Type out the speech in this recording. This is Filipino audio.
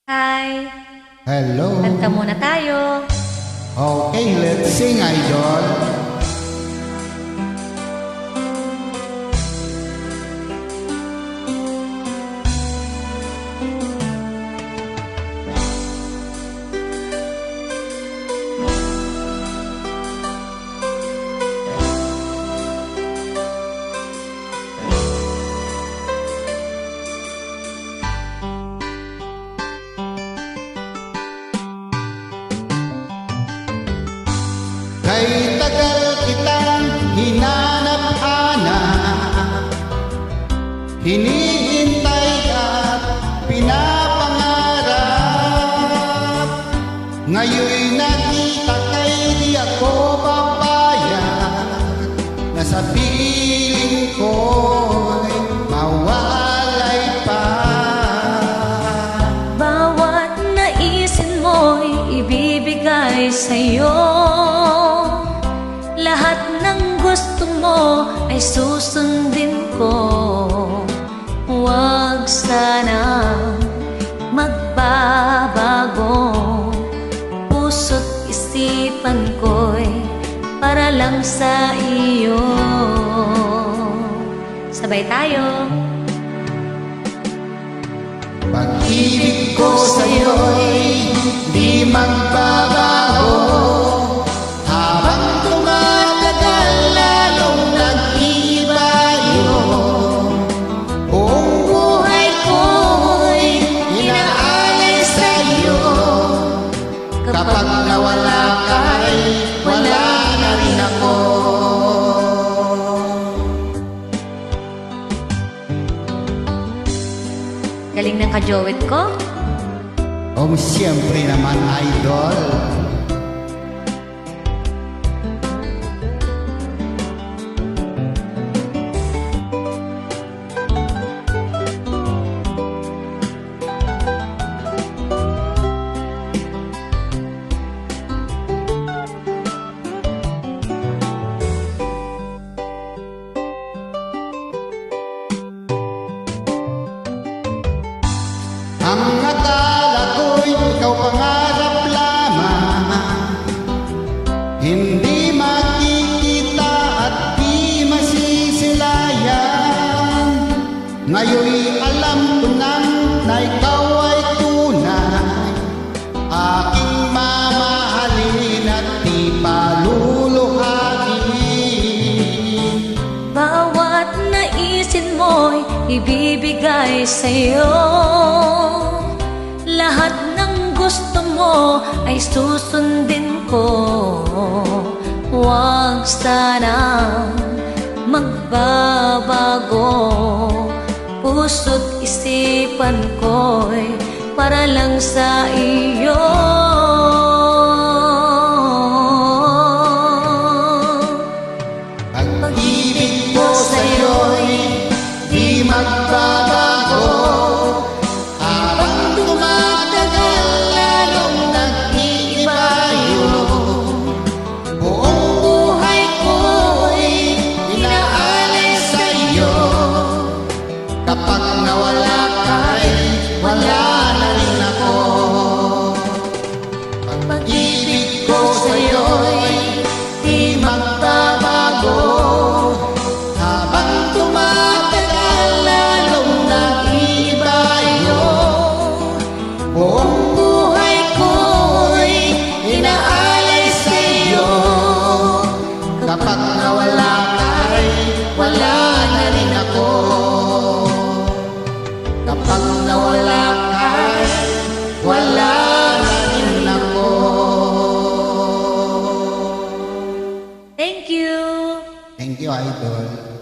Hi! Hello. Kanta muna tayo. Okay, let's sing, idol. Kay tagal kitang hinanap-hanap, hinihintay at pinapangarap. Ngayon'y nakita kay di ako papayag na sa piling ko'y mawalay pa. Bawat naisin mo'y ibibigay sa'yo. Lahat ng gusto mo ay susundin ko. Huwag sana magbabago. Puso't isipan ko'y para lang sa iyo. Sabay tayo. Pag-ibig ko sa'yo'y di magbabago. Habang tumatagal lalong nag-iiba yun. Buong buhay ko'y inaalay sa'yo. Kapag nawala ka'y wala na rin ako. Galing ng kajowet ko. Siyempre naman, idol. Ang akala ko'y ikaw pangarap lamang, hindi makikita at di masisilayan. Ngayon'y alam ko nang na ikaw ay tunay, aking mamahalin at di paluluhain. Bawat naisin mo'y ibibigay sa'yo. Lahat ng gusto mo ay susundin ko. Huwag sana magbabago. Puso't isipan ko'y para lang sa iyo. Pag-ibig ko sa'yo'y di magbabago. Habang tumatagal lalong nag-iiba yun. Buong buhay ko'y inaalay sa'yo. Kapag nawala ka'y wala na rin ako. Pag-ibig ko sa'yo'y di magbabago. Habang tumatagal lalong nag-iiba yun. Buong buhay ko'y inaalay sa'yo. Kapag nawala ka'y wala na rin ako. Kapag nawala ka'y wala na rin ako. Thank you! Thank you, idol.